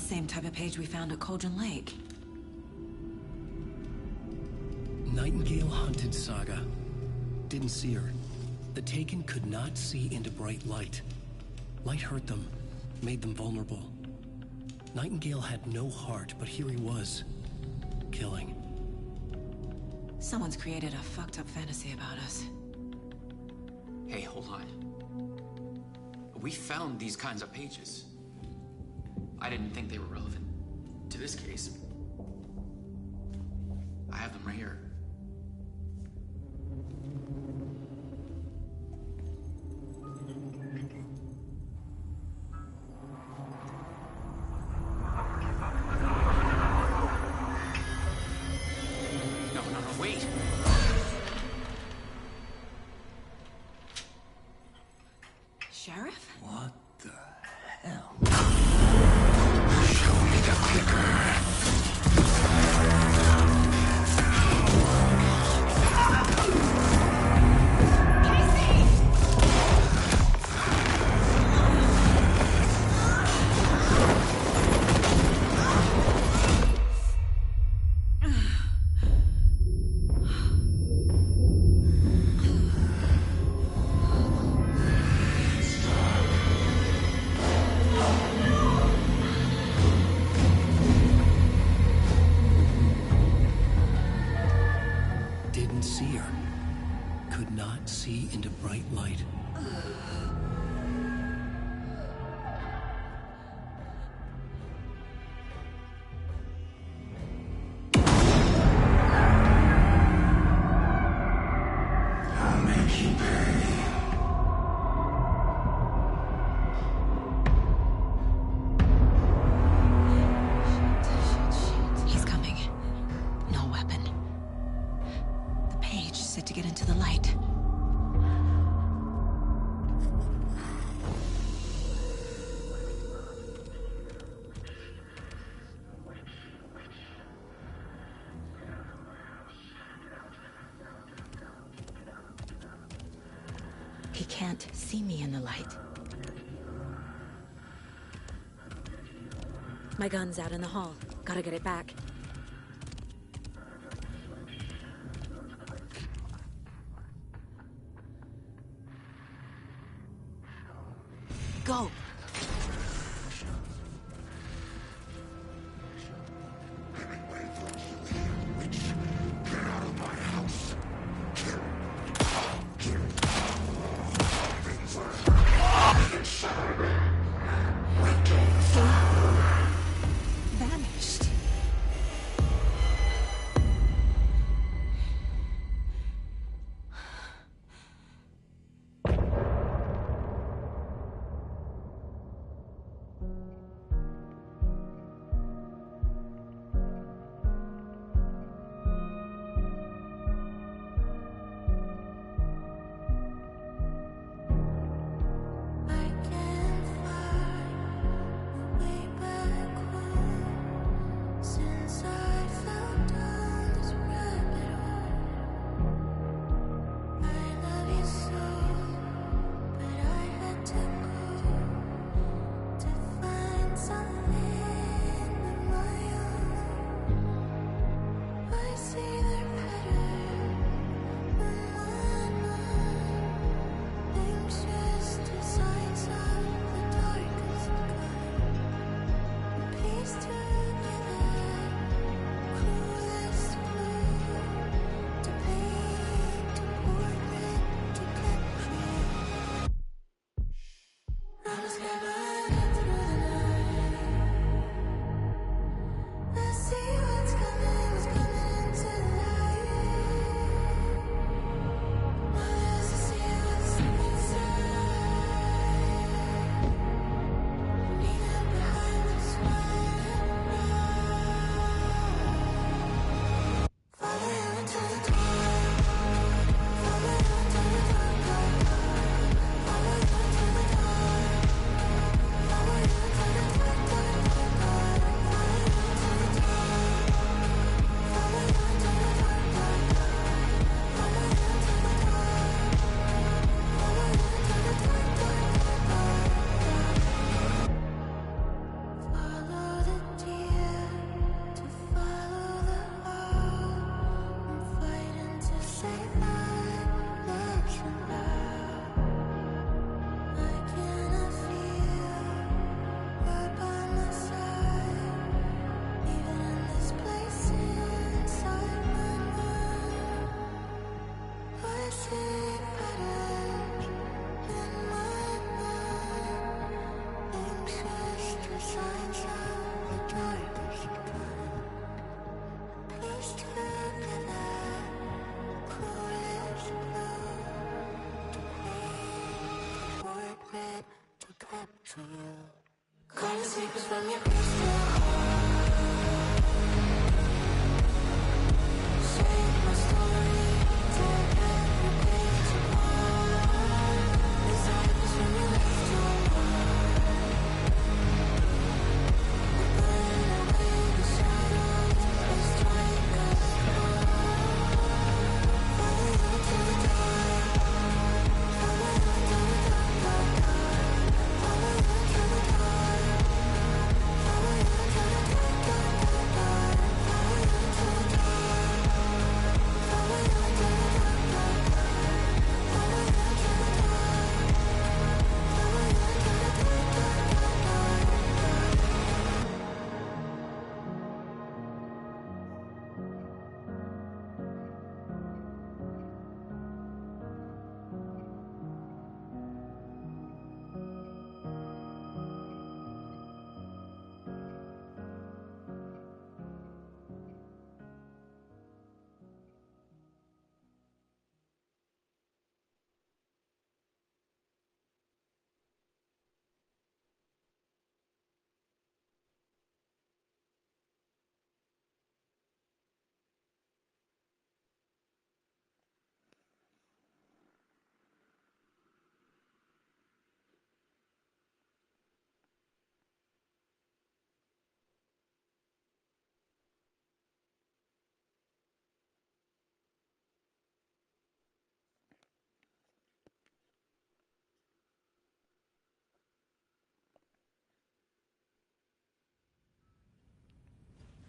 same type of page we found at Cauldron Lake. Nightingale hunted Saga. Didn't see her. The Taken could not see into bright light. Light hurt them, made them vulnerable. Nightingale had no heart, but here he was, killing. Someone's created a fucked up fantasy about us. Hey, hold on. We found these kinds of pages. I didn't think they were relevant to this case. I have them right here. No, wait! Sheriff? What the hell? Show me the clicker. Didn't see her. Could not see into bright light. I'll make you pay. He's coming. No weapon. The page set to get into the light. He can't see me in the light. My gun's out in the hall. Gotta get it back. Go! Get out of my house. Vanished.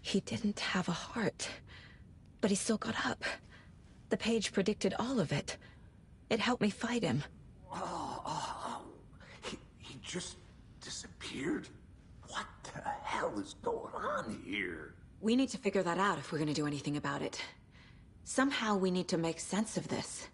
He didn't have a heart, but he still got up. The page predicted all of it. It helped me fight him. He just disappeared? What the hell is going on here? We need to figure that out if we're gonna do anything about it. Somehow we need to make sense of this.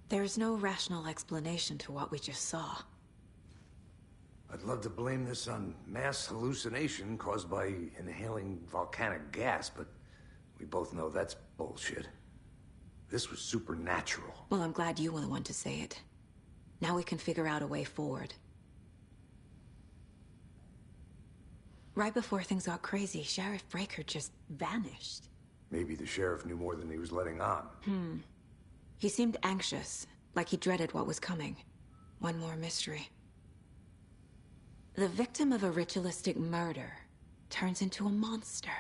There's no rational explanation to what we just saw. I'd love to blame this on mass hallucination caused by inhaling volcanic gas, but we both know that's bullshit. This was supernatural. Well, I'm glad you were the one to say it. Now we can figure out a way forward. Right before things got crazy, Sheriff Breaker just vanished. Maybe the sheriff knew more than he was letting on. He seemed anxious, like he dreaded what was coming. One more mystery. The victim of a ritualistic murder turns into a monster.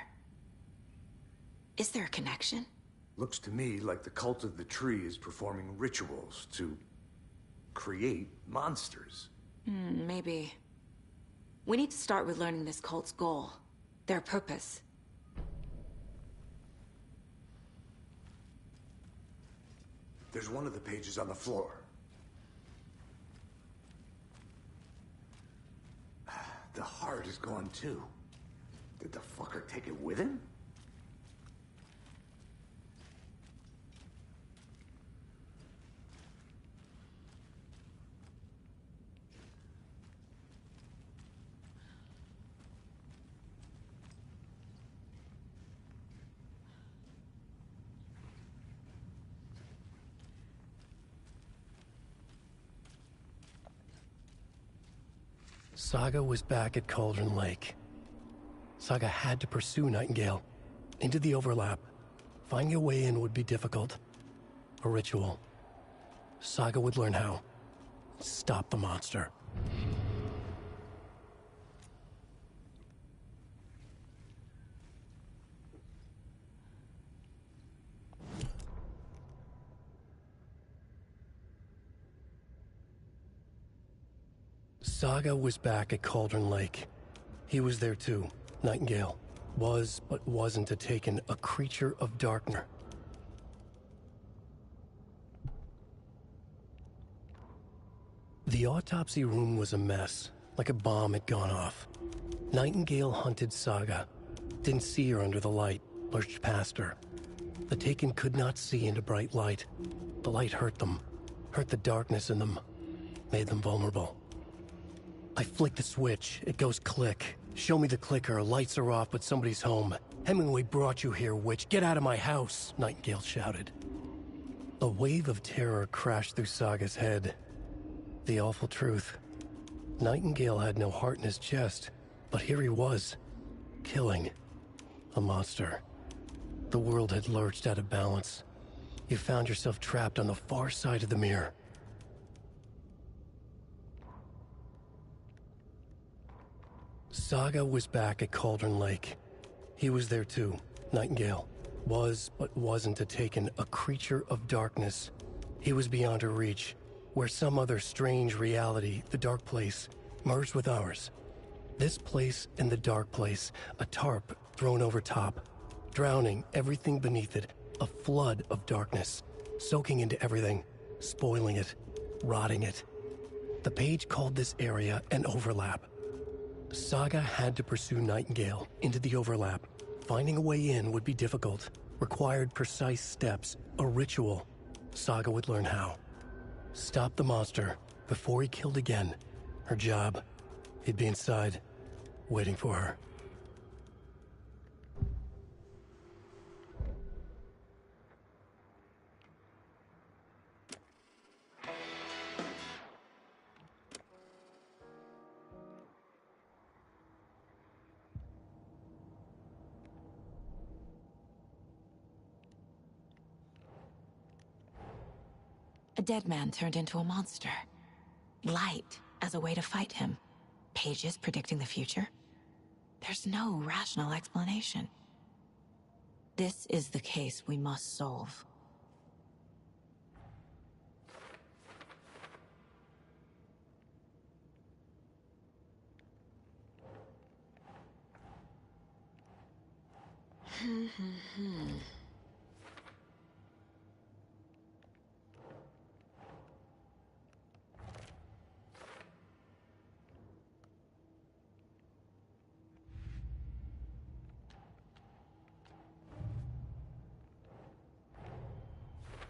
Is there a connection? Looks to me like the cult of the tree is performing rituals to create monsters. Maybe. We need to start with learning this cult's goal. Their purpose. There's one of the pages on the floor. The heart is gone too. Did the fucker take it with him? Saga was back at Cauldron Lake. Saga had to pursue Nightingale into the overlap. Finding a way in would be difficult. A ritual. Saga would learn how. Stop the monster. Saga was back at Cauldron Lake. He was there too. Nightingale. Was, but wasn't a Taken, a creature of darkness. The autopsy room was a mess, like a bomb had gone off. Nightingale hunted Saga. Didn't see her under the light, lurched past her. The Taken could not see into bright light. The light hurt them, hurt the darkness in them, made them vulnerable. I flick the switch, it goes click. Show me the clicker, lights are off, but somebody's home. Hemingway brought you here, witch. Get out of my house, Nightingale shouted. A wave of terror crashed through Saga's head. The awful truth. Nightingale had no heart in his chest, but here he was, killing a monster. The world had lurched out of balance. You found yourself trapped on the far side of the mirror. Saga was back at Cauldron Lake. He was there too, Nightingale. Was, but wasn't a Taken, a creature of darkness. He was beyond her reach, where some other strange reality, the dark place, merged with ours. This place and the dark place, a tarp thrown over top, drowning everything beneath it, a flood of darkness, soaking into everything, spoiling it, rotting it. The page called this area an overlap. Saga had to pursue Nightingale into the overlap. Finding a way in would be difficult, required precise steps, a ritual. Saga would learn how. Stop the monster before he killed again. Her job. He'd be inside, waiting for her. A dead man turned into a monster. Light as a way to fight him. Pages predicting the future. There's no rational explanation. This is the case we must solve.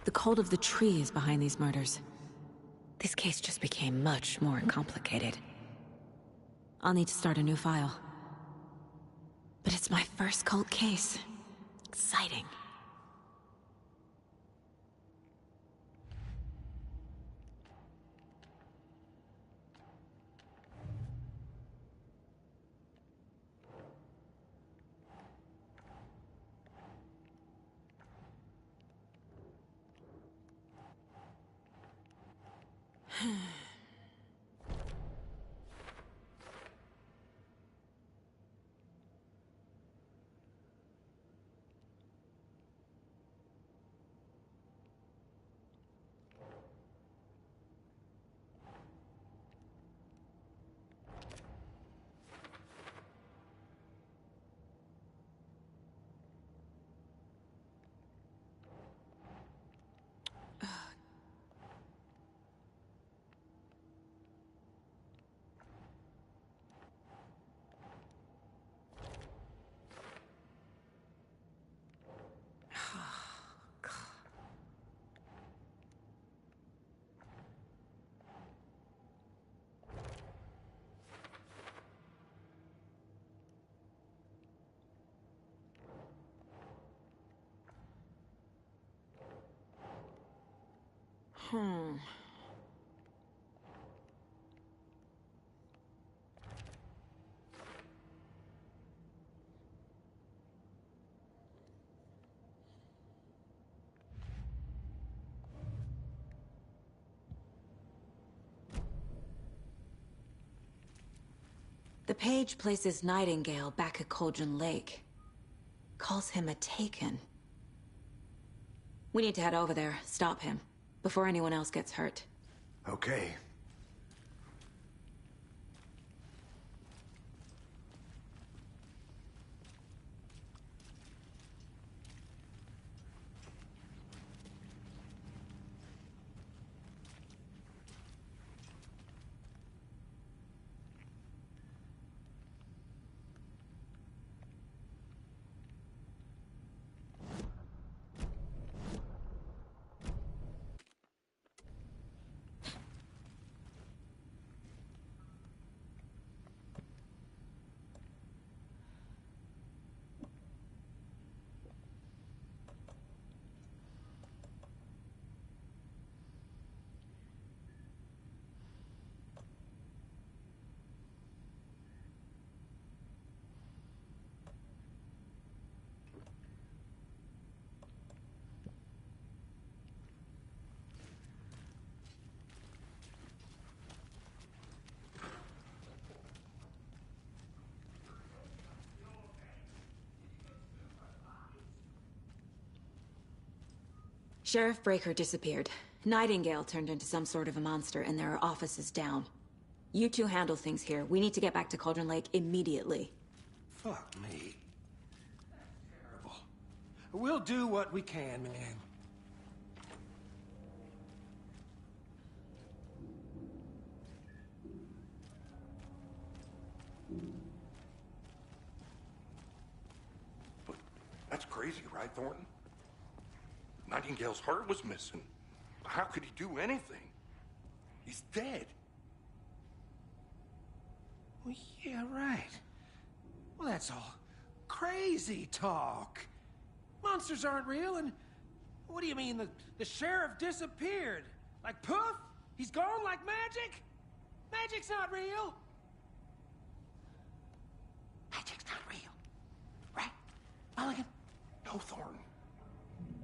The cult of the tree is behind these murders. This case just became much more complicated. I'll need to start a new file. But it's my first cult case. Exciting. The page places Nightingale back at Cauldron Lake. Calls him a Taken. We need to head over there, stop him, before anyone else gets hurt. Okay. Sheriff Breaker disappeared. Nightingale turned into some sort of a monster, and there are offices down. You two handle things here. We need to get back to Cauldron Lake immediately. Fuck me. Terrible. We'll do what we can, man. But that's crazy, right, Thornton? Nightingale's heart was missing. How could he do anything? He's dead. Well, yeah, right. Well, that's all crazy talk. Monsters aren't real, and what do you mean the sheriff disappeared? Like poof? He's gone like magic? Magic's not real. Magic's not real. Right, Mulligan? No, Thornton.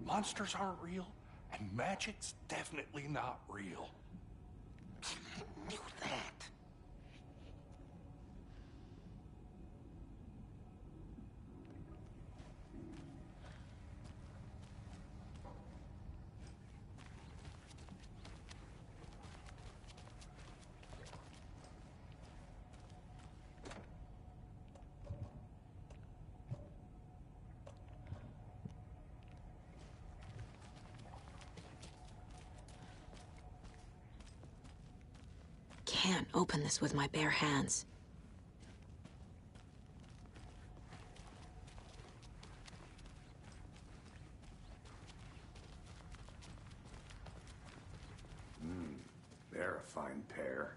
Monsters aren't real, and magic's definitely not real. I knew that. Can't open this with my bare hands. They're a fine pair.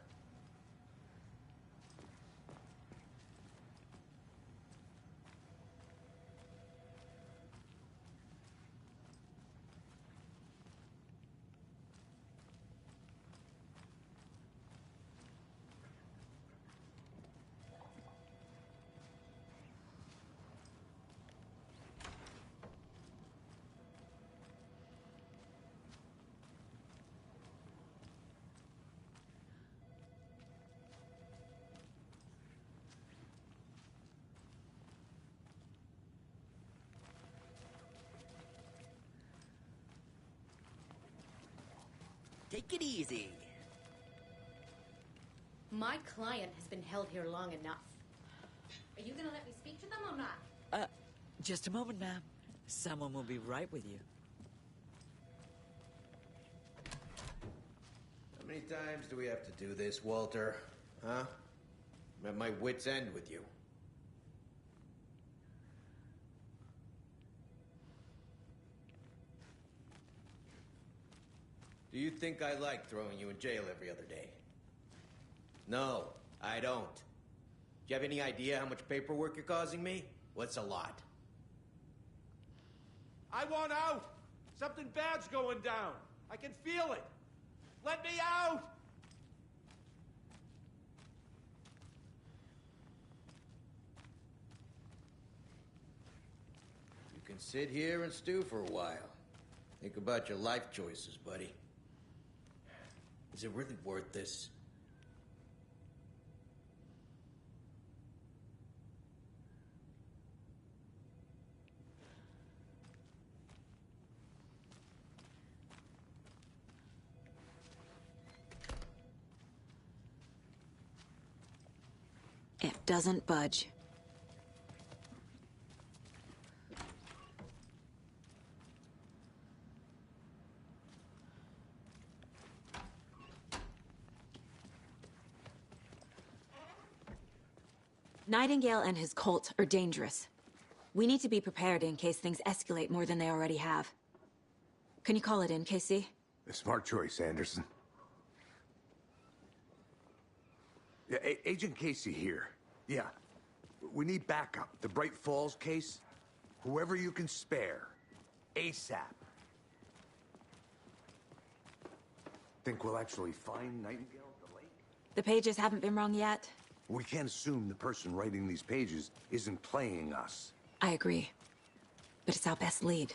Take it easy. My client has been held here long enough. Are you gonna let me speak to them or not? Just a moment, ma'am. Someone will be right with you. How many times do we have to do this, Walter? Huh? I'm at my wit's end with you. Do you think I like throwing you in jail every other day? No, I don't. Do you have any idea how much paperwork you're causing me? What's a lot? I want out! Something bad's going down. I can feel it. Let me out! You can sit here and stew for a while. Think about your life choices, buddy. Is it really worth this? It doesn't budge. Nightingale and his cult are dangerous. We need to be prepared in case things escalate more than they already have. Can you call it in, Casey? A smart choice, Anderson. Yeah, Agent Casey here. Yeah. We need backup. The Bright Falls case. Whoever you can spare. ASAP. Think we'll actually find Nightingale at the lake? The pages haven't been wrong yet. We can't assume the person writing these pages isn't playing us. I agree. But it's our best lead.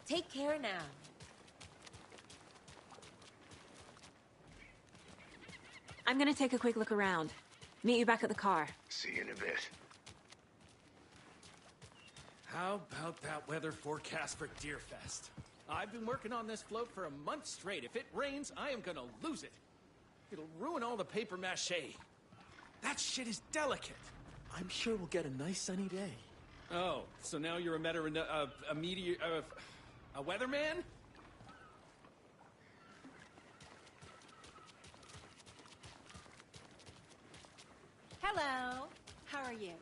Take care now. I'm gonna take a quick look around. Meet you back at the car. See you in a bit. How about that weather forecast for Deerfest? I've been working on this float for a month straight. If it rains, I am gonna lose it. It'll ruin all the paper mache. That shit is delicate. I'm sure we'll get a nice sunny day. Oh, so now you're a weatherman? Hello. How are you?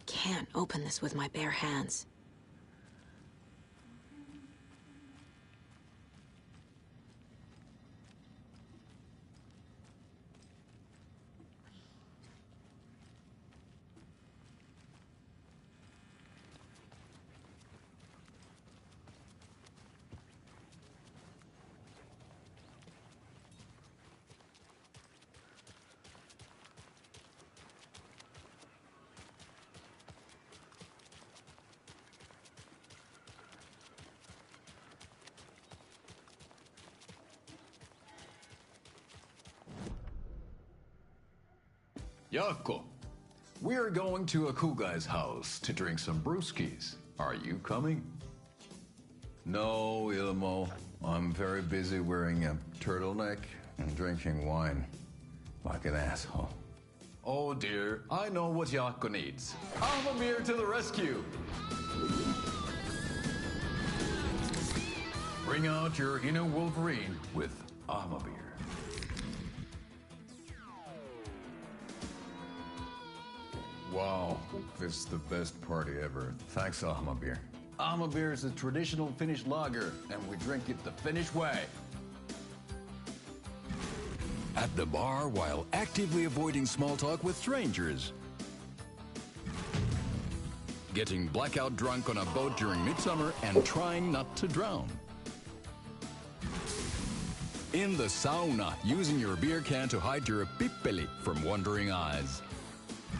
Can't open this with my bare hands. Jaakko, we're going to Akugai's house to drink some brewskis. Are you coming? No, Ilmo. I'm very busy wearing a turtleneck and drinking wine like an asshole. Oh dear, I know what Jaakko needs. Amamir to the rescue! Bring out your inner Wolverine with Amamir. Wow, this is the best party ever. Thanks, Ahmabir. Ahmabir is a traditional Finnish lager, and we drink it the Finnish way. At the bar while actively avoiding small talk with strangers. Getting blackout drunk on a boat during midsummer and trying not to drown. In the sauna, using your beer can to hide your pippeli from wandering eyes.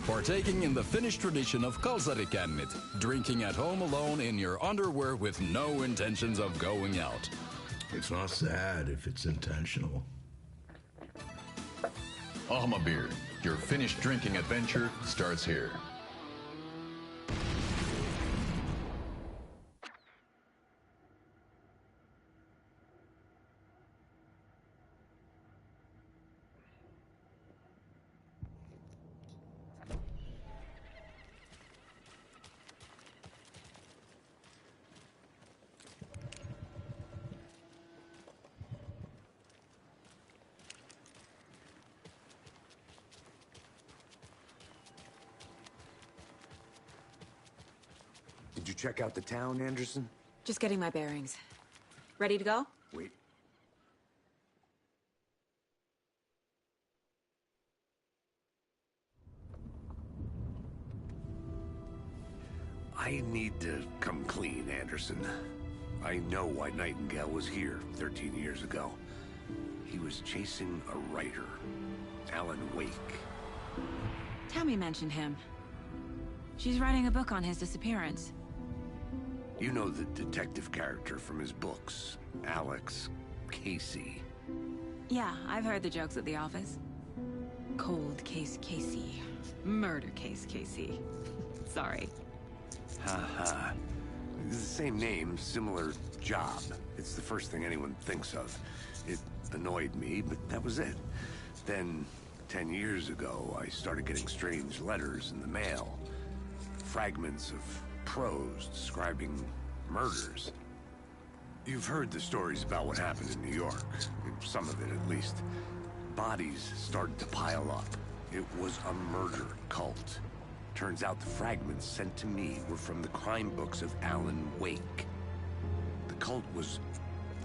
Partaking in the Finnish tradition of kalsarikännit, drinking at home alone in your underwear with no intentions of going out. It's not sad if it's intentional. Ahmabir, your Finnish drinking adventure starts here. Did you check out the town, Anderson? Just getting my bearings. Ready to go? Wait. I need to come clean, Anderson. I know why Nightingale was here 13 years ago. He was chasing a writer, Alan Wake. Tammy mentioned him. She's writing a book on his disappearance. You know the detective character from his books, Alex Casey. Yeah, I've heard the jokes at the office. Cold case Casey. Murder case Casey. Sorry. Ha. It's the same name, similar job. It's the first thing anyone thinks of. It annoyed me, but that was it. Then, 10 years ago, I started getting strange letters in the mail. Fragments of prose describing Murders? You've heard the stories about what happened in New York. Some of it, at least. Bodies started to pile up. It was a murder cult. Turns out the fragments sent to me were from the crime books of Alan Wake. The cult was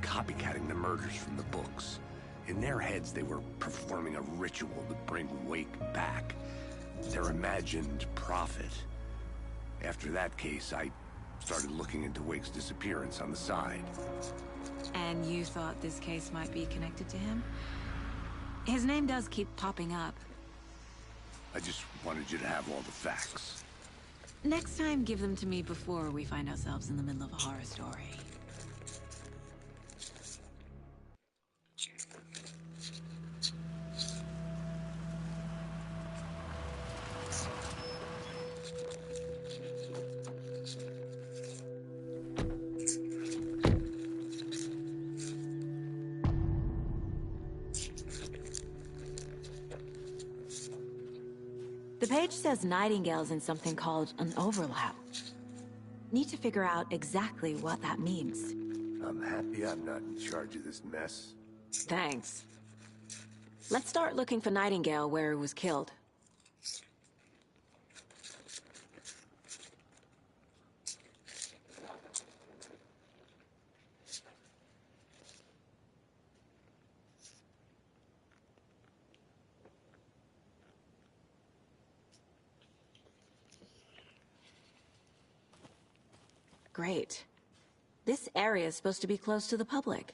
copycatting the murders from the books. In their heads, they were performing a ritual to bring Wake back. Their imagined prophet. After that case, I started looking into Wake's disappearance on the side. And you thought this case might be connected to him? His name does keep popping up. I just wanted you to have all the facts. Next time, give them to me before we find ourselves in the middle of a horror story. The page says Nightingale's in something called an overlap. Need to figure out exactly what that means. I'm happy I'm not in charge of this mess. Thanks. Let's start looking for Nightingale where he was killed. Great. This area is supposed to be closed to the public.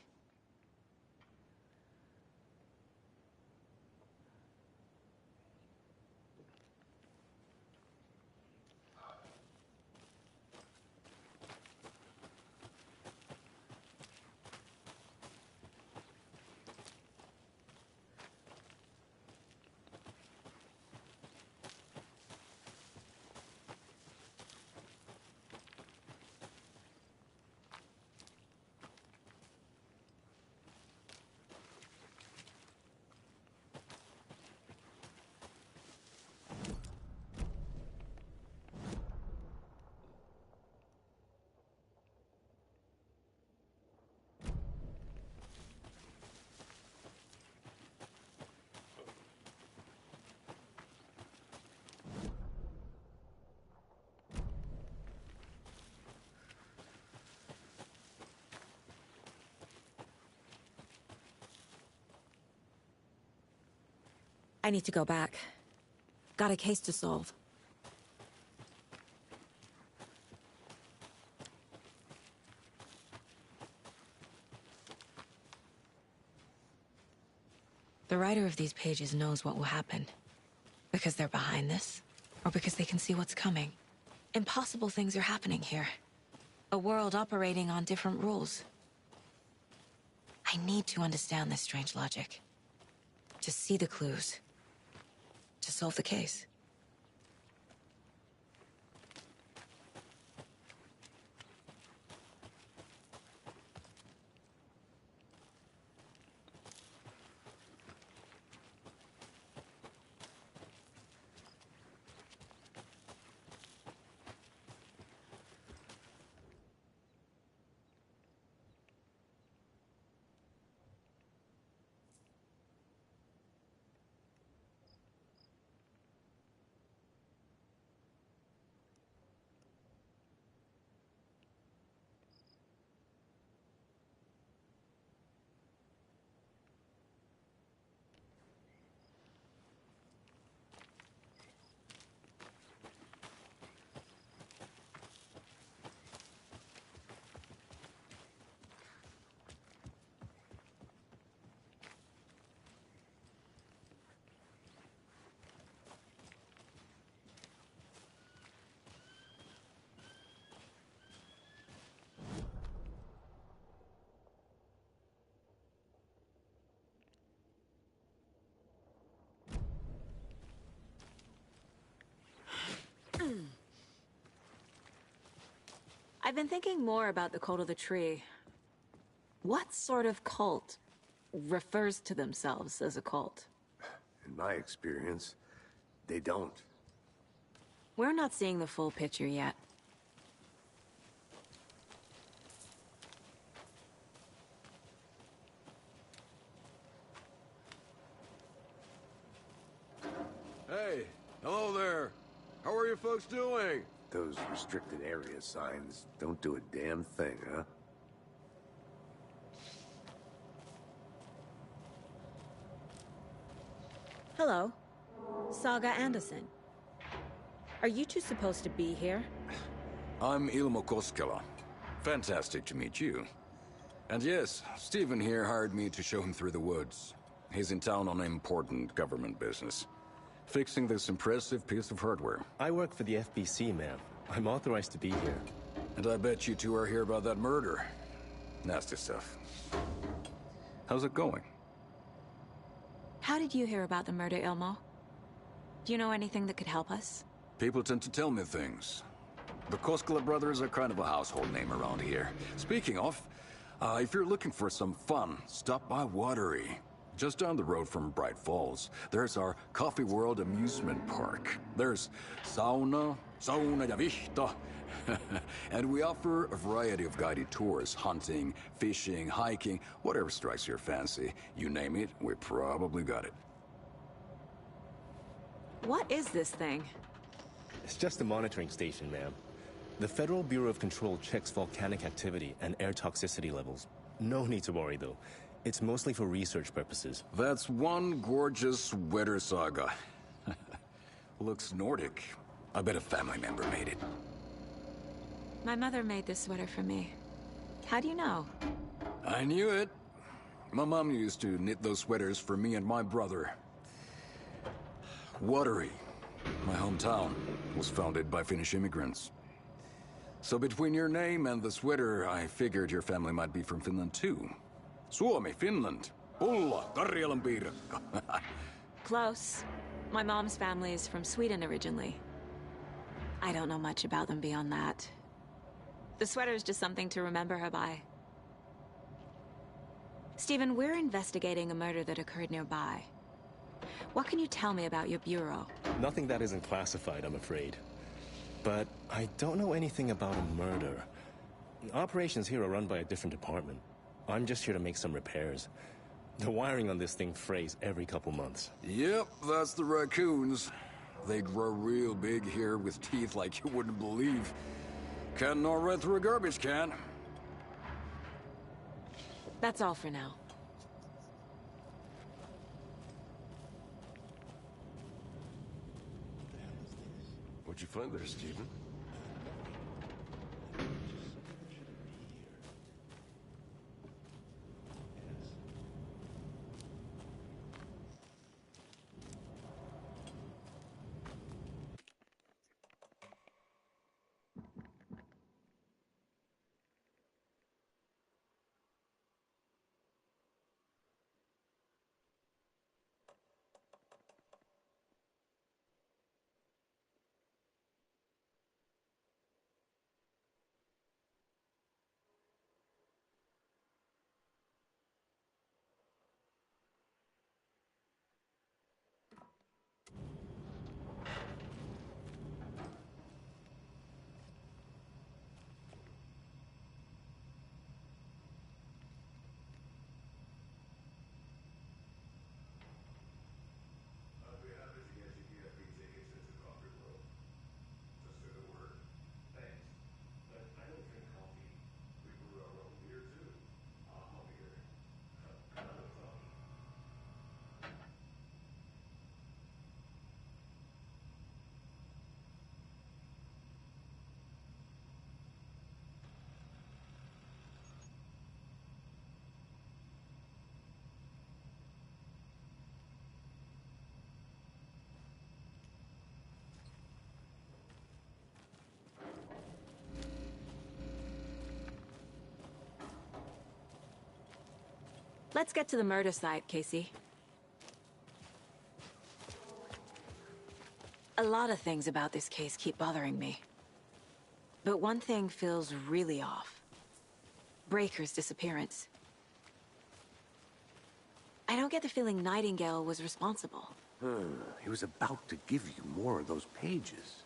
I need to go back. Got a case to solve. The writer of these pages knows what will happen. Because they're behind this, or because they can see what's coming. Impossible things are happening here. A world operating on different rules. I need to understand this strange logic. To see the clues. To solve the case. I've been thinking more about the Cult of the Tree. What sort of cult refers to themselves as a cult? In my experience, they don't. We're not seeing the full picture yet. folks doing? Those restricted area signs don't do a damn thing, huh? Hello. Saga Anderson. Are you two supposed to be here? I'm Ilmo Koskela. Fantastic to meet you. And yes, Stephen here hired me to show him through the woods. He's in town on important government business, fixing this impressive piece of hardware. I work for the FBC, ma'am. I'm authorized to be here. And I bet you two are here about that murder. Nasty stuff. How's it going? How did you hear about the murder, Ilmo? Do you know anything that could help us? People tend to tell me things. The Koskela brothers are kind of a household name around here. Speaking of, if you're looking for some fun, stop by Watery. Just down the road from Bright Falls, there's our Coffee World amusement park. There's sauna ja vihto. And we offer a variety of guided tours, hunting, fishing, hiking, whatever strikes your fancy. You name it, we probably got it. What is this thing? It's just a monitoring station, ma'am. The Federal Bureau of Control checks volcanic activity and air toxicity levels. No need to worry, though. It's mostly for research purposes. That's one gorgeous sweater, Saga. Looks Nordic. I bet a family member made it. My mother made this sweater for me. How do you know? I knew it. My mom used to knit those sweaters for me and my brother. Watery, my hometown, was founded by Finnish immigrants. So between your name and the sweater, I figured your family might be from Finland too. Suomi, Finland. Pulla, Karjalan piirakka. Close. My mom's family is from Sweden originally. I don't know much about them beyond that. The sweater is just something to remember her by. Stephen, we're investigating a murder that occurred nearby. What can you tell me about your bureau? Nothing that isn't classified, I'm afraid. But I don't know anything about a murder. Operations here are run by a different department. I'm just here to make some repairs. The wiring on this thing frays every couple months. Yep, that's the raccoons. They grow real big here with teeth like you wouldn't believe. Can't gnaw right through a garbage can. That's all for now. What'd you find there, Stephen? Let's get to the murder site, Casey. A lot of things about this case keep bothering me. But one thing feels really off. Breaker's disappearance. I don't get the feeling Nightingale was responsible. He was about to give you more of those pages.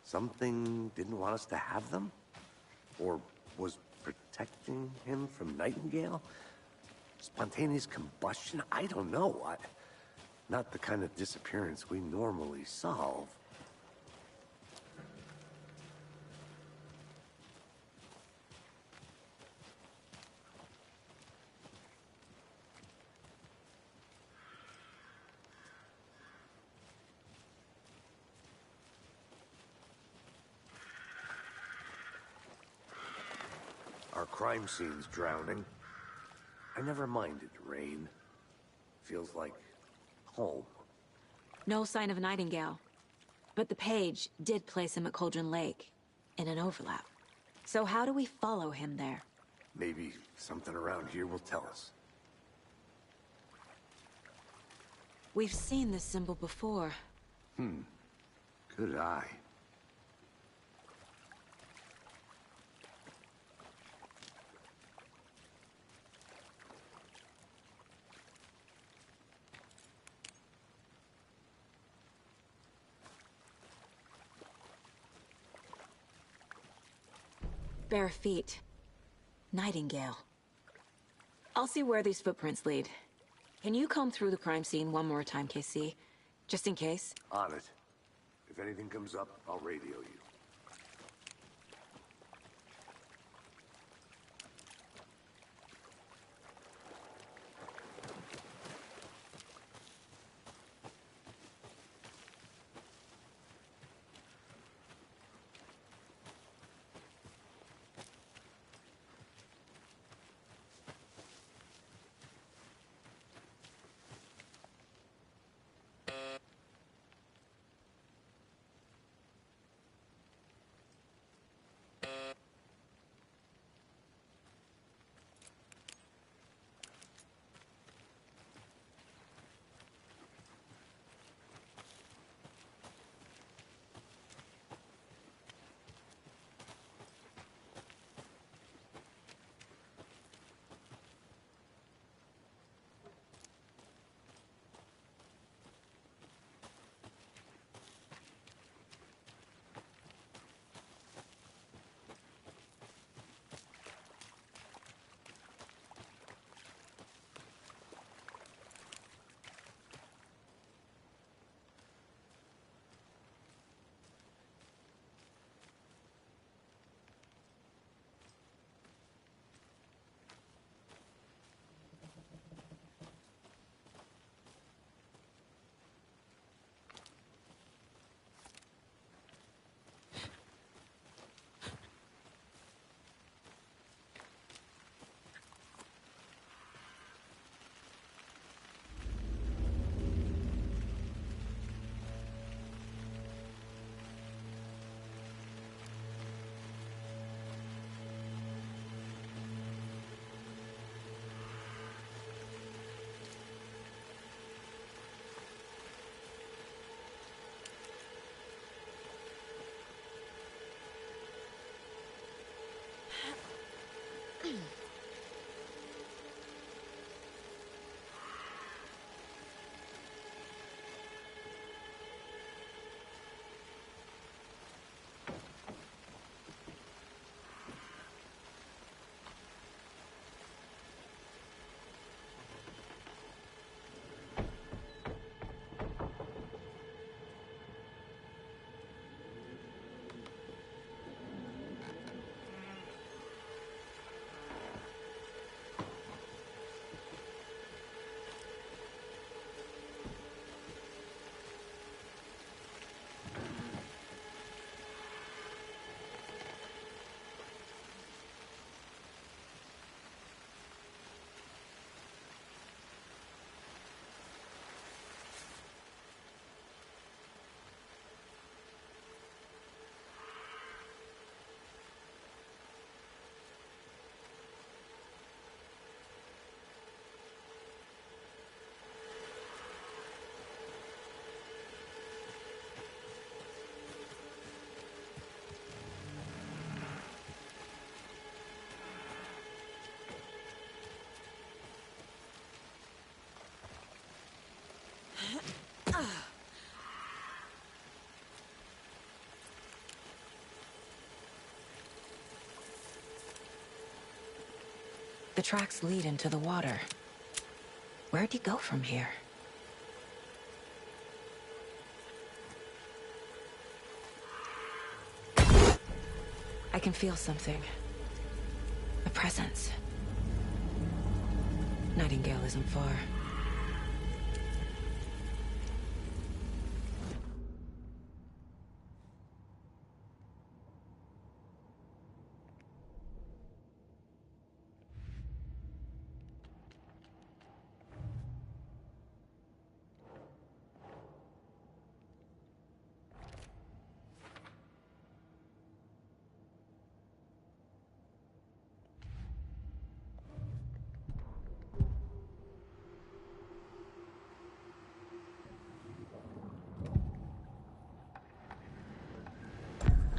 Something didn't want us to have them? Or was protecting him from Nightingale? Spontaneous combustion? I don't know. Not the kind of disappearance we normally solve. Our crime scene's drowning. I never minded rain. Feels like home. No sign of Nightingale. But the page did place him at Cauldron Lake, in an overlap. So how do we follow him there? Maybe something around here will tell us. We've seen this symbol before. Good eye. Bare feet. Nightingale. I'll see where these footprints lead. Can you comb through the crime scene one more time, KC? Just in case? On it. If anything comes up, I'll radio you. The tracks lead into the water. Where'd he go from here? I can feel something. A presence. Nightingale isn't far.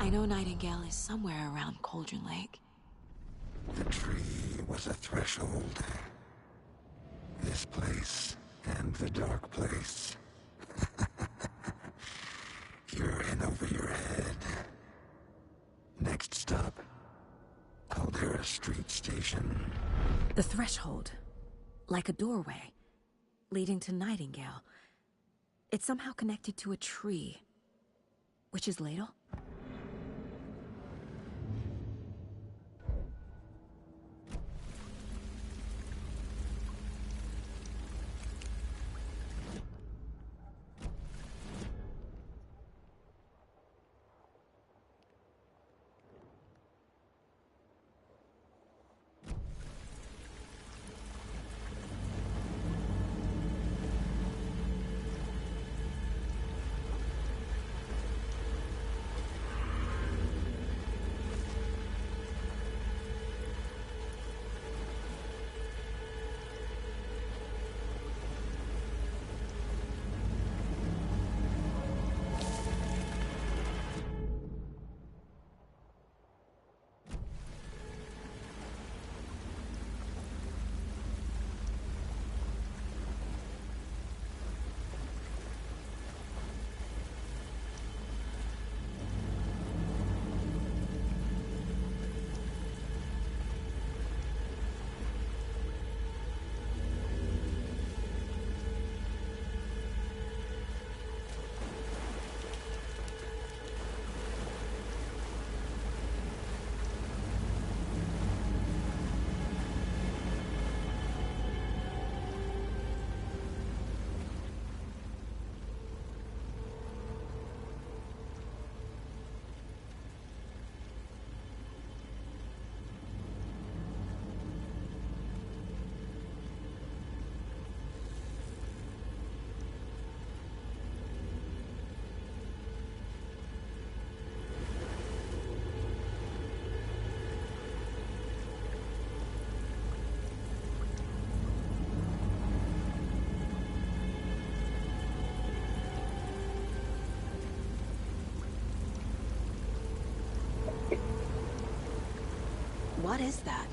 I know Nightingale is somewhere around Cauldron Lake. The tree was a threshold. This place and the dark place. You're in over your head. Next stop, Caldera Street Station. The threshold. Like a doorway. Leading to Nightingale. It's somehow connected to a tree. Witch's Ladle? What is that?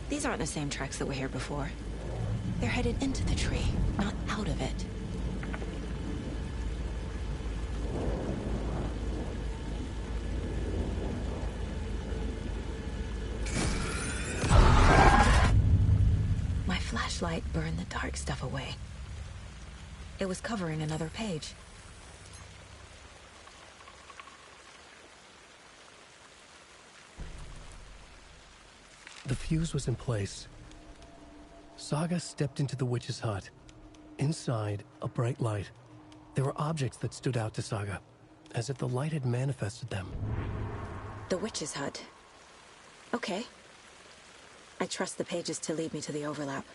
These aren't the same tracks that were here before. They're headed into the tree, not out of it. My flashlight burned the dark stuff away. It was covering another page. The fuse was in place. Saga stepped into the witch's hut. Inside, a bright light. There were objects that stood out to Saga, as if the light had manifested them. The witch's hut. Okay. I trust the pages to lead me to the overlap.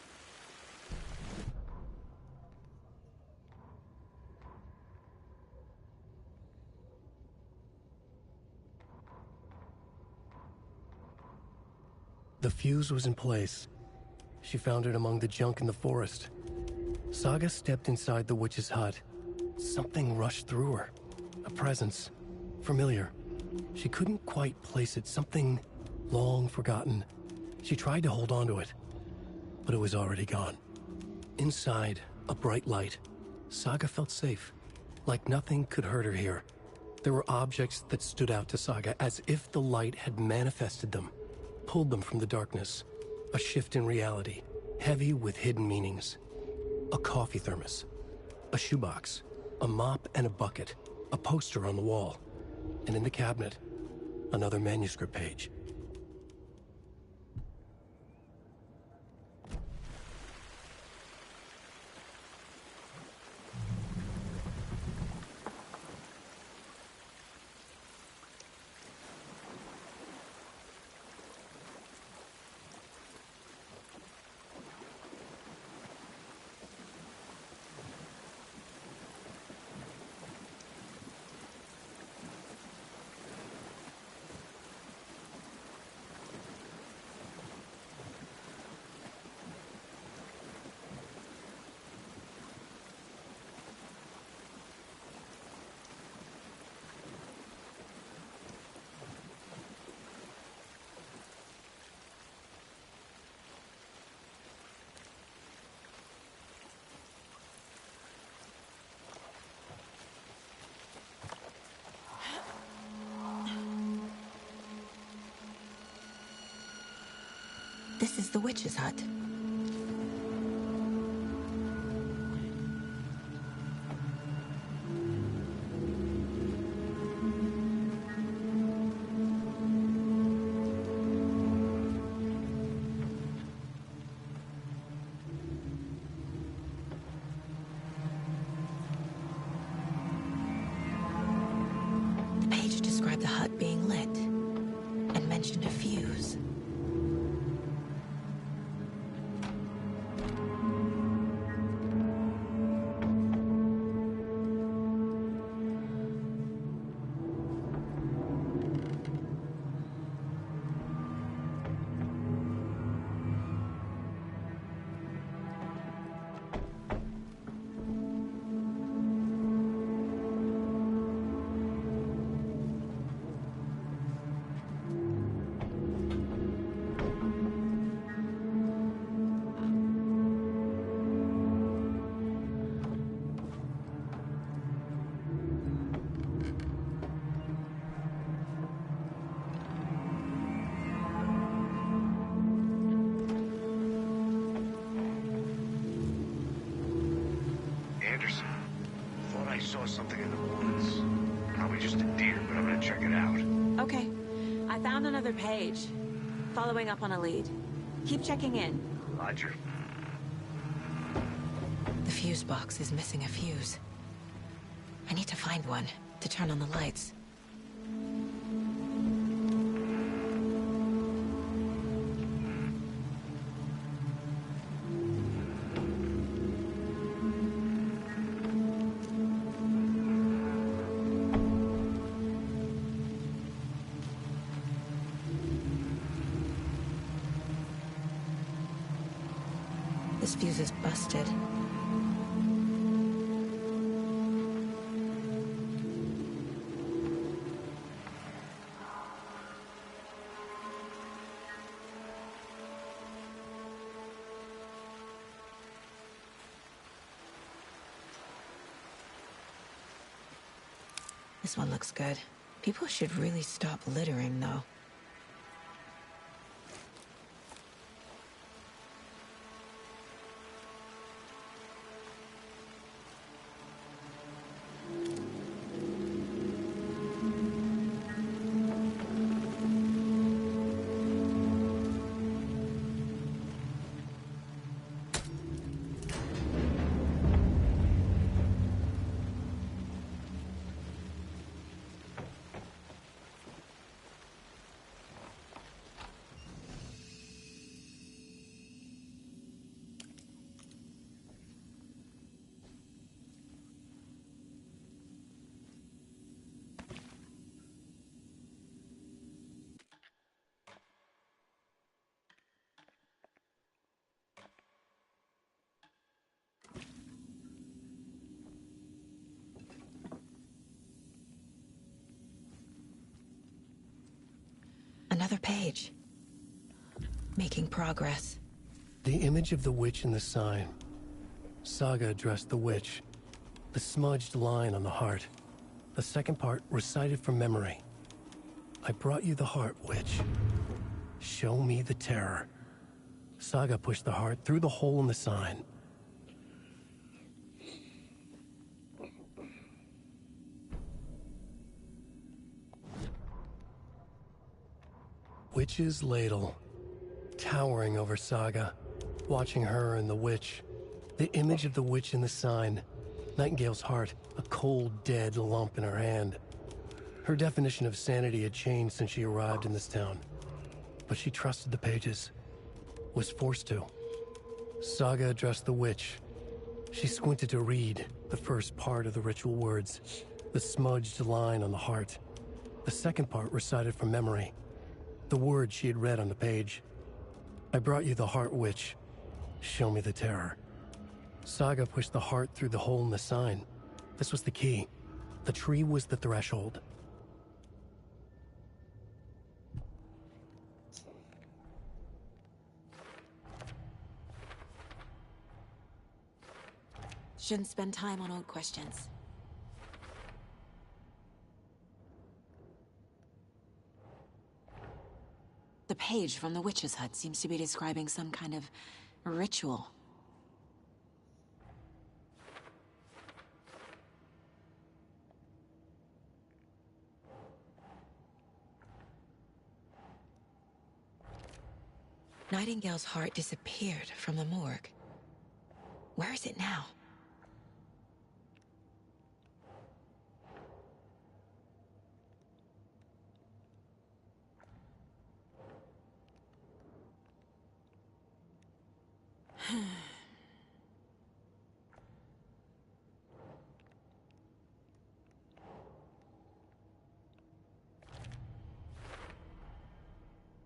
The fuse was in place. She found it among the junk in the forest. Saga stepped inside the witch's hut. Something rushed through her. A presence. Familiar. She couldn't quite place it. Something long forgotten. She tried to hold on to it, but it was already gone. Inside, a bright light. Saga felt safe. Like nothing could hurt her here. There were objects that stood out to Saga as if the light had manifested them. Pulled them from the darkness. A shift in reality, heavy with hidden meanings. A coffee thermos, a shoebox, a mop and a bucket, a poster on the wall, and in the cabinet, another manuscript page. This is the witch's hut. The page described the hut being lit and mentioned a fuse. Anderson, thought I saw something in the woods. Probably just a deer, but I'm gonna check it out. Okay. I found another page. Following up on a lead. Keep checking in. Roger. The fuse box is missing a fuse. I need to find one to turn on the lights. This fuse is busted. This one looks good. People should really stop littering, though. Another page. Making progress. The image of the witch in the sign. Saga addressed the witch. The smudged line on the heart. The second part recited from memory. I brought you the heart, witch. Show me the terror. Saga pushed the heart through the hole in the sign. Witch's ladle, towering over Saga, watching her and the witch. The image of the witch in the sign. Nightingale's heart, a cold, dead lump in her hand. Her definition of sanity had changed since she arrived in this town. But she trusted the pages. Was forced to. Saga addressed the witch. She squinted to read the first part of the ritual words. The smudged line on the heart. The second part recited from memory. The words she had read on the page. I brought you the heart, witch. Show me the terror. Saga pushed the heart through the hole in the sign. This was the key. The tree was the threshold. Shouldn't spend time on old questions. The page from the witch's hut seems to be describing some kind of ritual. Nightingale's heart disappeared from the morgue. Where is it now?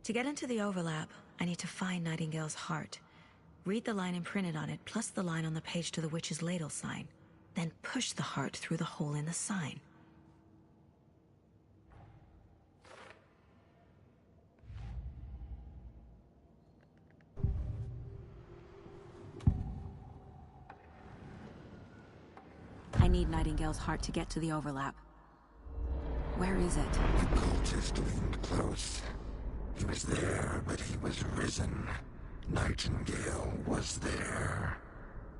To get into the overlap, I need to find Nightingale's heart. Read the line imprinted on it, plus the line on the page to the witch's ladle sign. Then push the heart through the hole in the sign. I need Nightingale's heart to get to the overlap. Where is it? The cultist leaned close. He was there, but he was risen. Nightingale was there.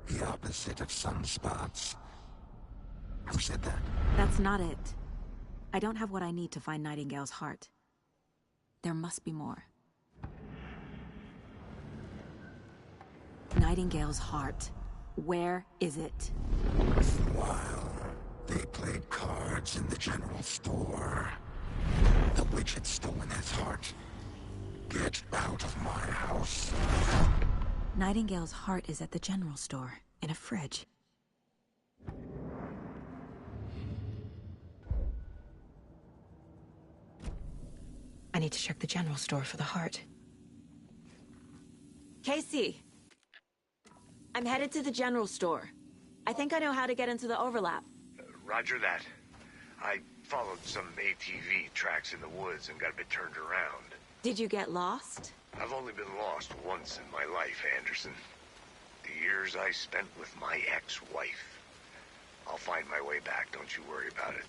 The opposite of sunspots. Who said that? That's not it. I don't have what I need to find Nightingale's heart. There must be more. Nightingale's heart. Where is it? While they played cards in the general store, the witch had stolen his heart. Get out of my house. Nightingale's heart is at the general store, in a fridge. I need to check the general store for the heart. Casey! I'm headed to the general store. I think I know how to get into the overlap. Roger that. I followed some ATV tracks in the woods and got a bit turned around. Did you get lost? I've only been lost once in my life, Anderson. The years I spent with my ex-wife. I'll find my way back, don't you worry about it.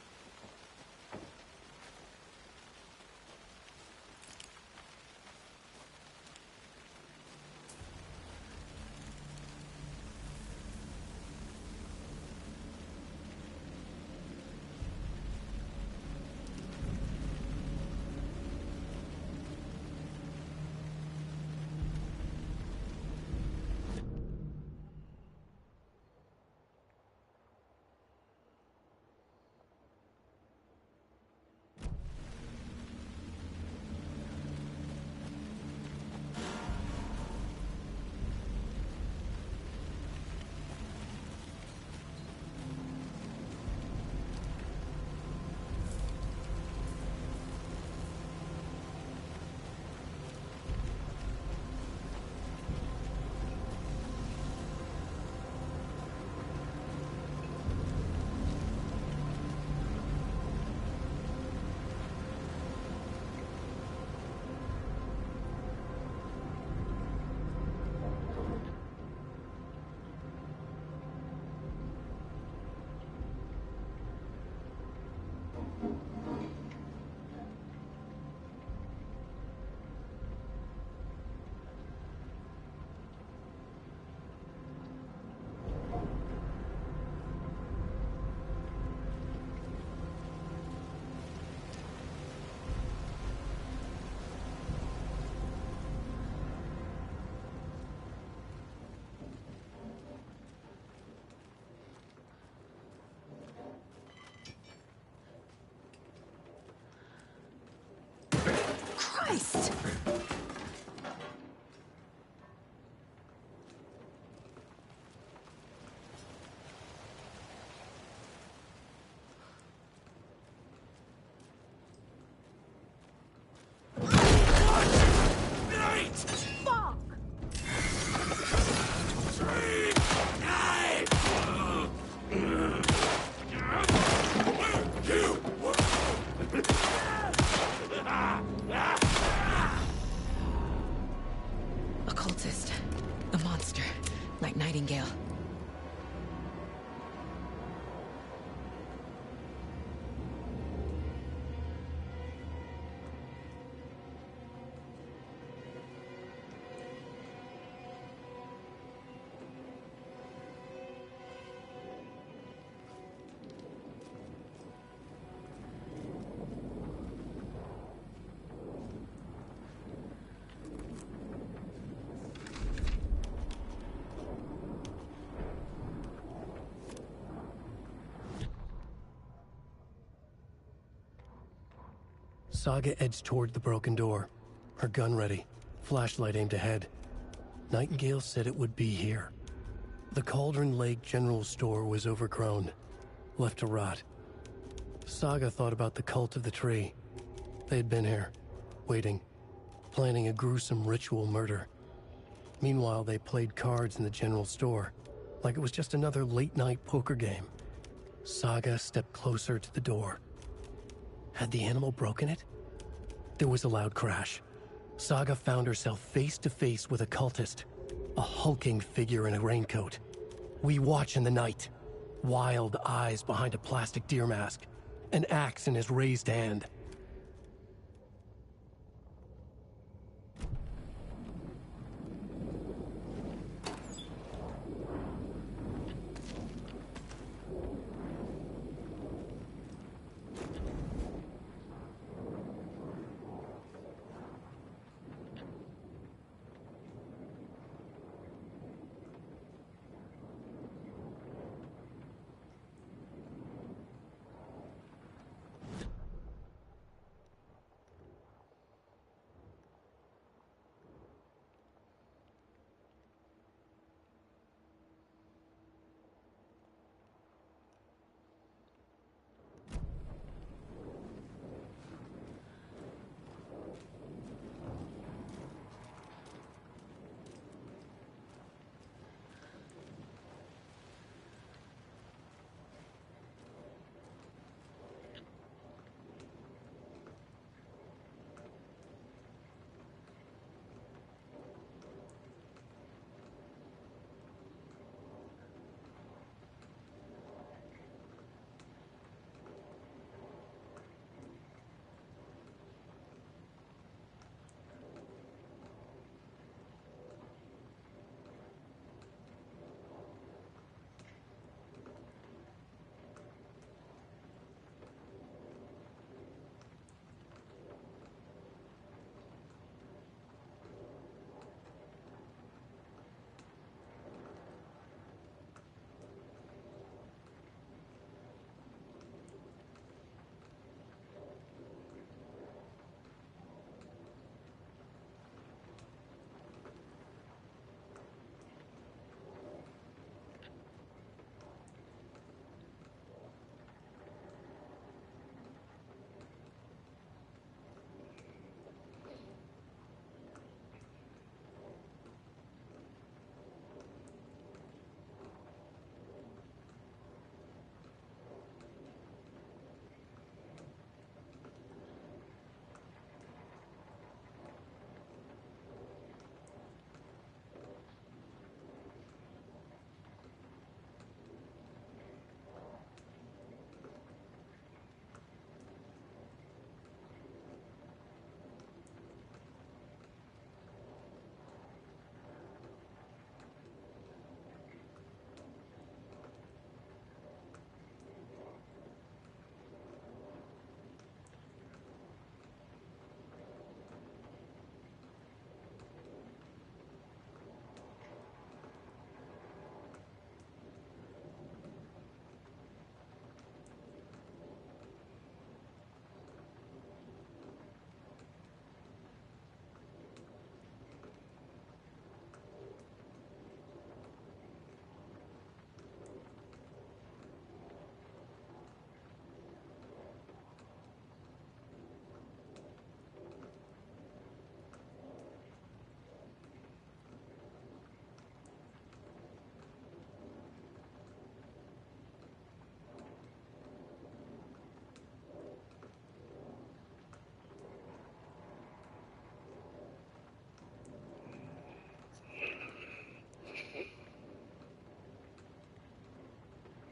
Christ! Fuck! Occultist. A monster. Like Nightingale. Saga edged toward the broken door, her gun ready, flashlight aimed ahead. Nightingale said it would be here. The Cauldron Lake General Store was overgrown, left to rot. Saga thought about the cult of the tree. They had been here, waiting, planning a gruesome ritual murder. Meanwhile, they played cards in the general store, like it was just another late-night poker game. Saga stepped closer to the door. Had the animal broken it? There was a loud crash. Saga found herself face to face with a cultist, a hulking figure in a raincoat. We watch in the night. Wild eyes behind a plastic deer mask, an axe in his raised hand.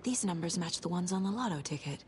These numbers match the ones on the lotto ticket.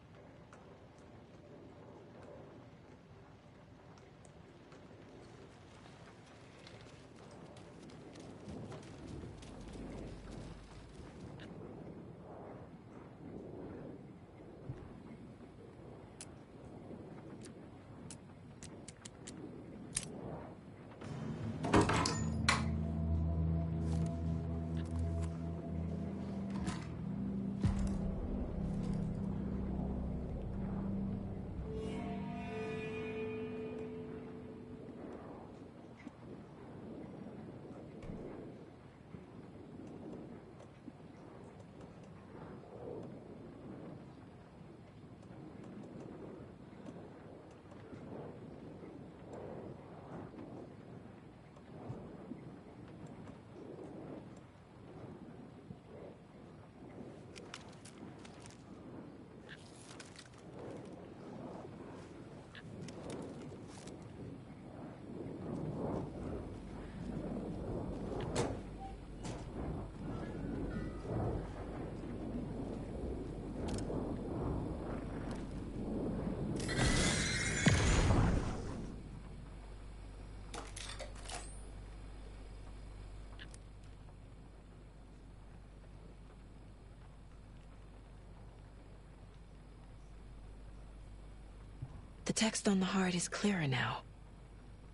The text on the heart is clearer now.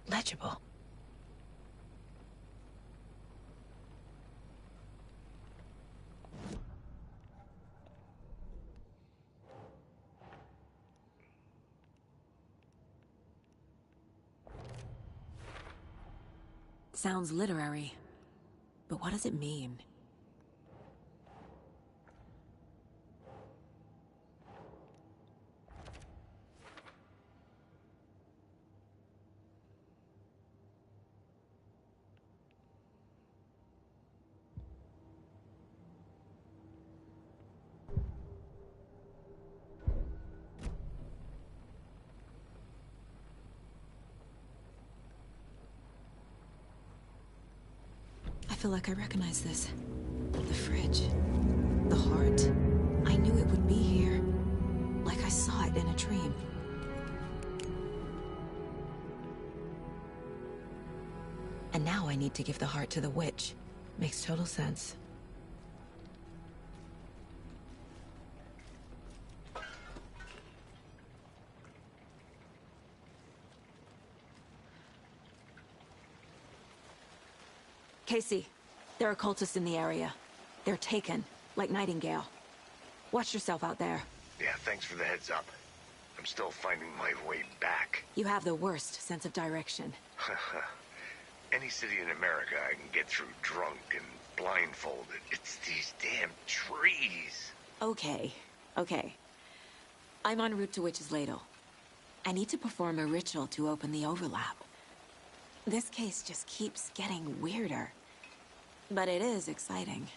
Legible. Sounds literary, but what does it mean? I feel like I recognize this. The fridge. The heart. I knew it would be here. Like I saw it in a dream. And now I need to give the heart to the witch. Makes total sense. Casey, there are cultists in the area. They're taken, like Nightingale. Watch yourself out there. Yeah, thanks for the heads up. I'm still finding my way back. You have the worst sense of direction. Any city in America I can get through drunk and blindfolded. It's these damn trees. Okay. I'm en route to Witch's Ladle. I need to perform a ritual to open the overlap. This case just keeps getting weirder. But it is exciting.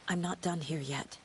I'm not done here yet.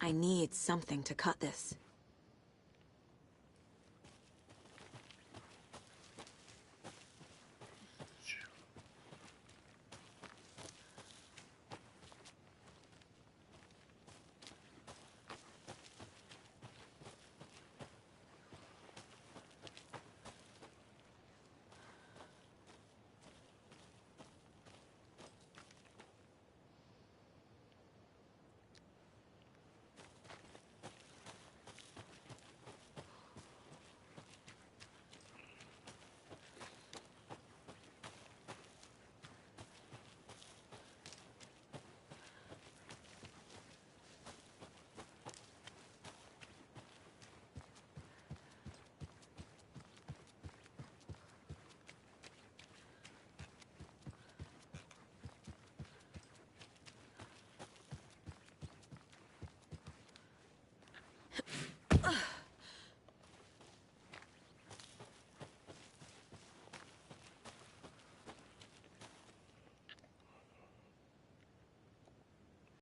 I need something to cut this. Ugh.